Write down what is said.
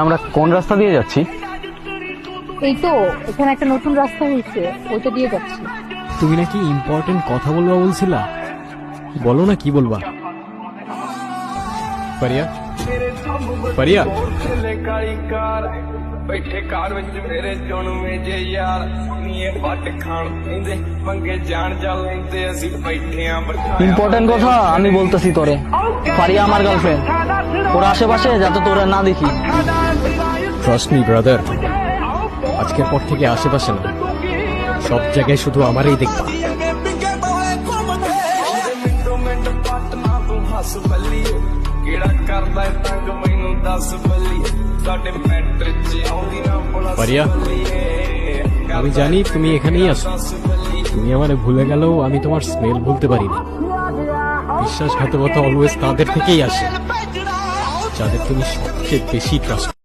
আমরা কোন রাস্তা দিয়ে যাচ্ছি? এই তো এখানে একটা নতুন রাস্তা হয়েছে, ওইটা দিয়ে যাচ্ছি। তুমি নাকি ইম্পর্টেন্ট কথা বলবা বলছিলা, বলো না কি বলবা। পারিয়া, পারিয়া, ਬੈਠੇ ਕਾਰ ਵਿੱਚ ਮੇਰੇ ਜੁਣਵੇਂ ਜੇ ਯਾਰ ਨੀਏ ਵੱਟ ਖਾਣ ਪੈਂਦੇ ਮੰਗੇ ਜਾਣ ਜਾ ਲੈਂਦੇ ਅਸੀਂ ਬੈਠੇ ਆਂ ইম্পর্টেন্ট কথা আমি বলতেছি তোরে। ফারিয়া আমার গার্লফ্রেন্ড, ওর আশেপাশে যাতে তোরে না দেখি। ট্রাস্ট মি ব্রাদার, আজকের পর থেকে আশেপাশে না, সব জায়গায় শুধু আমারই দেখবা। ਹੱਸ ਬੱਲੀਏ ਕਿਹੜਾ ਕਰਦਾ ਏ ਤੰਗ ਮੈਨੂੰ ਦੱਸ ਬੱਲੀਏ ਸਾਡੇ ਮੈਟਰ ਚ ਆਉਂਦੀ না পারিয়া, আমি জানি তুমি এখানেই আছো। তুমি আমারে ভুলে গেলেও আমি তোমার স্মেল ভুলতে পারি না। বিশ্বাসঘাতকতা অলওয়েজ তাদের থেকেই আসে যাদের তুমি সবচেয়ে বেশি ট্রাস্ট